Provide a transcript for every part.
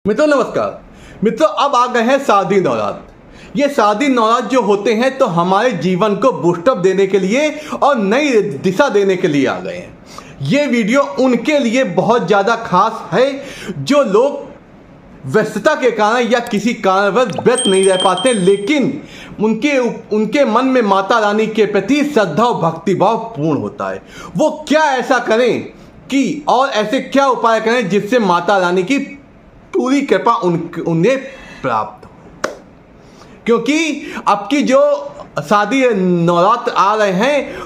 मित्रों नमस्कार। मित्रों अब आ गए हैं शादी नवरात। ये शादी नवरात जो होते हैं तो हमारे जीवन को बूस्टअप देने के लिए और नई दिशा देने के लिए आ गए हैं। ये वीडियो उनके लिए बहुत ज़्यादा खास है जो लोग व्यस्तता के कारण या किसी कारणवश व्यस्त नहीं रह पाते, लेकिन उनके मन में माता रानी के प्रति श्रद्धा और भक्तिभाव पूर्ण होता है। वो क्या ऐसा करें कि और ऐसे क्या उपाय करें जिससे माता रानी की पूरी कृपा उन्हें प्राप्त हो। क्योंकि अब की जो शादी नवरात्र आ रहे हैं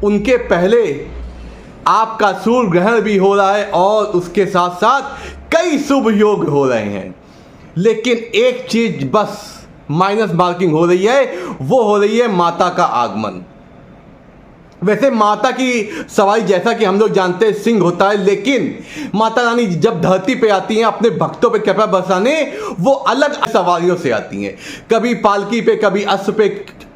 उनके पहले आपका सूर्य ग्रहण भी हो रहा है और उसके साथ साथ कई शुभ योग हो रहे हैं। लेकिन एक चीज बस माइनस मार्किंग हो रही है, वो हो रही है माता का आगमन। वैसे माता की सवारी जैसा कि हम लोग जानते हैं सिंह होता है, लेकिन माता रानी जब धरती पे आती हैं अपने भक्तों पे कृपा बरसाने, वो अलग सवारियों से आती हैं। कभी पालकी पे, कभी अश्व पे,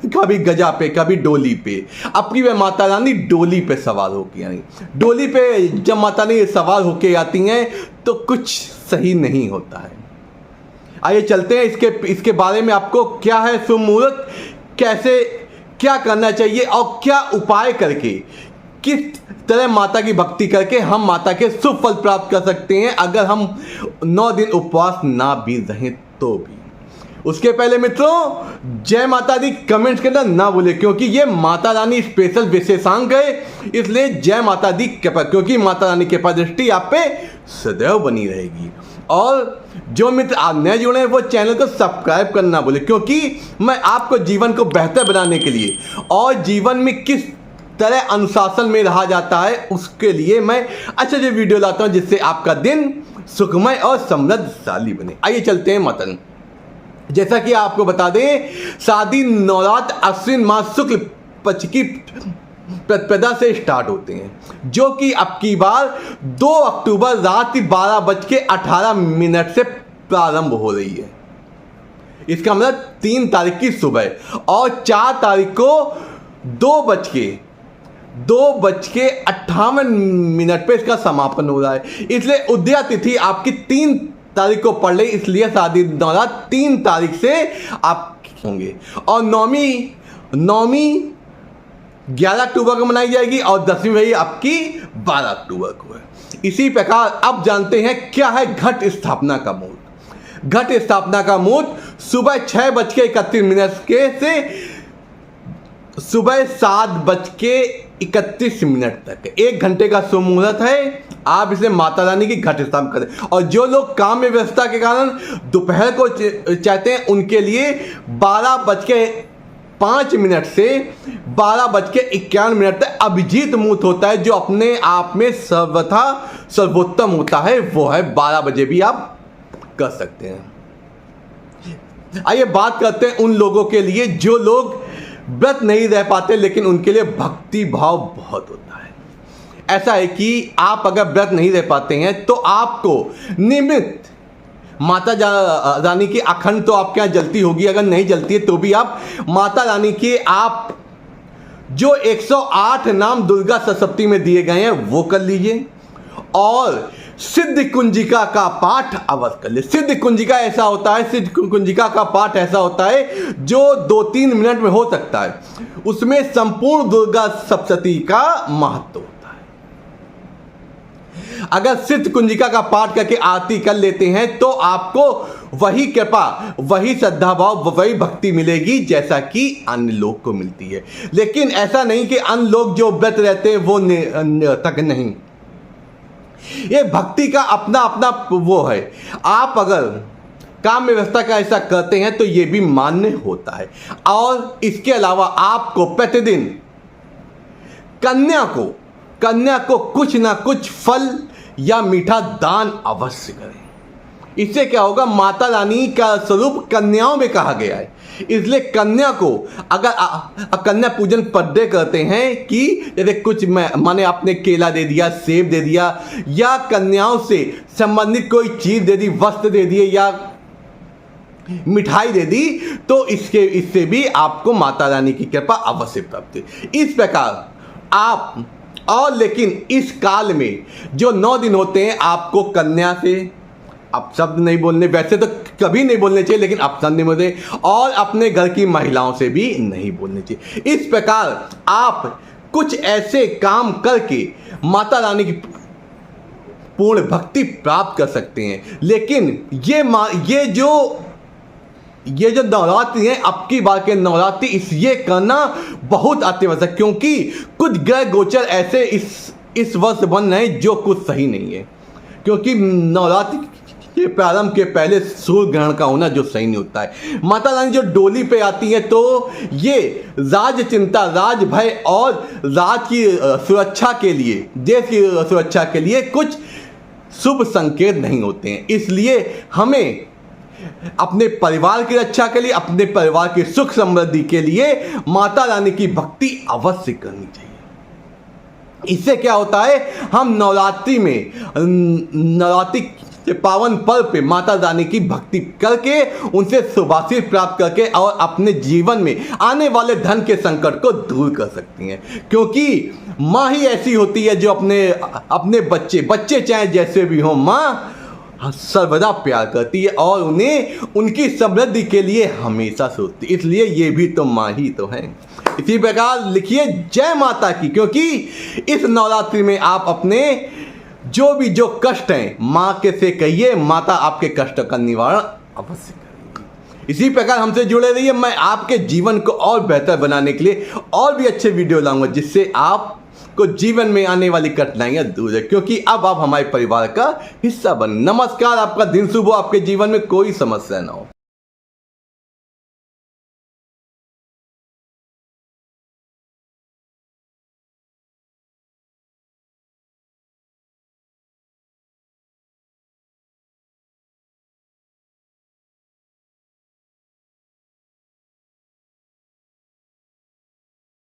कभी गजा पे, कभी डोली पे। अब की वे माता रानी डोली पे सवार होकर आई। डोली पे जब माता रानी सवार होके आती हैं तो कुछ सही नहीं होता है। आइए चलते हैं इसके बारे में। आपको क्या है शुभ मुहूर्त, कैसे क्या करना चाहिए और क्या उपाय करके किस तरह माता की भक्ति करके हम माता के शुभ फल प्राप्त कर सकते हैं अगर हम 9 दिन उपवास ना भी रहें तो भी। उसके पहले मित्रों जय माता दी कमेंट्स करना ना भूले, क्योंकि ये माता रानी स्पेशल विशेषांक है, इसलिए जय माता दी कृपा, क्योंकि माता रानी की कृपा दृष्टि आप पे सदैव बनी रहेगी। और जो मित्र आज नए जुड़े हैं वो चैनल को सब्सक्राइब करना भूले, क्योंकि मैं आपको जीवन को बेहतर बनाने के लिए और जीवन में किस तरह अनुशासन में रहा जाता है उसके लिए मैं अच्छे अच्छे वीडियो लाता हूं जिससे आपका दिन सुखमय और समृद्धशाली बने। आइए चलते हैं मतन। जैसा कि आपको बता दें शादी नवरात्र अश्विन मास शुक्ल पक्ष की प्रतिपदा से स्टार्ट होते हैं, जो कि अब की बार 2 अक्टूबर रात 12:18 से प्रारंभ हो रही है। इसका मतलब 3 तारीख की सुबह और 4 तारीख को 2:58 पे इसका समापन हो रहा है। इसलिए उदया तिथि आपकी 3 तारीख को पड़ रही, इसलिए शादी नवरात्र 3 तारीख से आप होंगे। और नौमी 11 अक्टूबर को मनाई जाएगी और 10वीं वही आपकी 12 अक्टूबर को है। इसी प्रकार अब जानते हैं क्या है घट स्थापना का मुहूर्त। घट स्थापना का मुहूर्त सुबह 6:31 के से सुबह 7:31 तक 1 घंटे का शुभ मुहूर्त है। आप इसे माता रानी की घट स्थापना करें। और जो लोग काम में व्यस्तता के कारण दोपहर को चाहते हैं उनके लिए 12:05 से 12:51 तक अभिजीत मुहूर्त होता है, जो अपने आप में सर्वोत्तम होता है। वो है 12 बजे भी आप कर सकते हैं। आइए बात करते हैं उन लोगों के लिए जो लोग व्रत नहीं रह पाते, लेकिन उनके लिए भक्ति भाव बहुत होता है। ऐसा है कि आप अगर व्रत नहीं रह पाते हैं तो आपको नियमित माता रानी की अखंड तो आपके यहाँ जलती होगी, अगर नहीं जलती है तो भी आप माता रानी के आप जो 108 नाम दुर्गा सप्तमी में दिए गए हैं वो कर लीजिए। और सिद्ध कुंजिका का पाठ अवश्य कर लीजिए। सिद्ध कुंजिका ऐसा होता है, सिद्ध कुंजिका का पाठ ऐसा होता है जो 2-3 मिनट में हो सकता है। उसमें संपूर्ण दुर्गा सप्तशती का महत्व होता है। अगर सिद्ध कुंजिका का पाठ करके आरती कर लेते हैं तो आपको वही कृपा, वही श्रद्धा भाव, वही भक्ति मिलेगी जैसा कि अन्य लोग को मिलती है। लेकिन ऐसा नहीं कि अन्य लोग जो व्रत रहते हैं वो तक नहीं। ये भक्ति का अपना अपना वो है। आप अगर काम में व्यवस्था का ऐसा करते हैं तो ये भी मान्य होता है। और इसके अलावा आपको प्रतिदिन कन्या को कुछ ना कुछ फल या मीठा दान अवश्य करें। इससे क्या होगा, माता रानी का स्वरूप कन्याओं में कहा गया है, इसलिए कन्या को अगर कन्या पूजन पद्य करते हैं कि जैसे कुछ माने आपने केला दे दिया, सेब दे दिया या कन्याओं से संबंधित कोई चीज दे दी, वस्त्र दे दिए या मिठाई दे दी, तो इससे भी आपको माता रानी की कृपा अवश्य प्राप्त है। इस प्रकार आप और लेकिन इस काल में जो 9 दिन होते हैं आपको कन्या से अपशब्द नहीं बोलने, वैसे तो कभी नहीं बोलने चाहिए, लेकिन अपशब्द नहीं बोलते, और अपने घर की महिलाओं से भी नहीं बोलने चाहिए। इस प्रकार आप कुछ ऐसे काम करके माता रानी की पूर्ण भक्ति प्राप्त कर सकते हैं। लेकिन ये जो नवरात्रि है, अब की बार के नवरात्रि ये करना बहुत अत्यावश्यक, क्योंकि कुछ ग्रह गोचर ऐसे इस वर्ष बन रहे हैं जो कुछ सही नहीं है। क्योंकि नवरात्रि के प्रारंभ के पहले सूर्य ग्रहण का होना जो सही नहीं होता है। माता रानी जो डोली पे आती है तो ये राज चिंता, राज भय और राज की सुरक्षा के लिए, देश की सुरक्षा के लिए कुछ शुभ संकेत नहीं होते हैं। इसलिए हमें अपने परिवार की रक्षा के लिए, अपने परिवार की सुख समृद्धि के लिए माता रानी की भक्ति अवश्य करनी चाहिए। इससे क्या होता है, हम नवरात्रि के पावन पर्व पे माता रानी की भक्ति करके, उनसे शुभाशीष प्राप्त करके और अपने जीवन में आने वाले धन के संकट को दूर कर सकती हैं। क्योंकि माँ ही ऐसी होती है जो अपने बच्चे चाहे जैसे भी हों, माँ सर्वदा प्यार करती है और उन्हें उनकी समृद्धि के लिए हमेशा सोचती है। इसलिए ये भी तो माँ ही तो है। इसी प्रकार लिखिए जय माता की, क्योंकि इस नवरात्रि में आप अपने जो कष्ट हैं माँ के से कहिए, माता आपके कष्ट का निवारण अवश्य करेगी। इसी प्रकार हमसे जुड़े रहिए। मैं आपके जीवन को और बेहतर बनाने के लिए और भी अच्छे वीडियो लाऊंगा, जिससे आपको जीवन में आने वाली कठिनाइयां दूर है, क्योंकि अब आप हमारे परिवार का हिस्सा बने। नमस्कार, आपका दिन शुभ हो, आपके जीवन में कोई समस्या ना हो।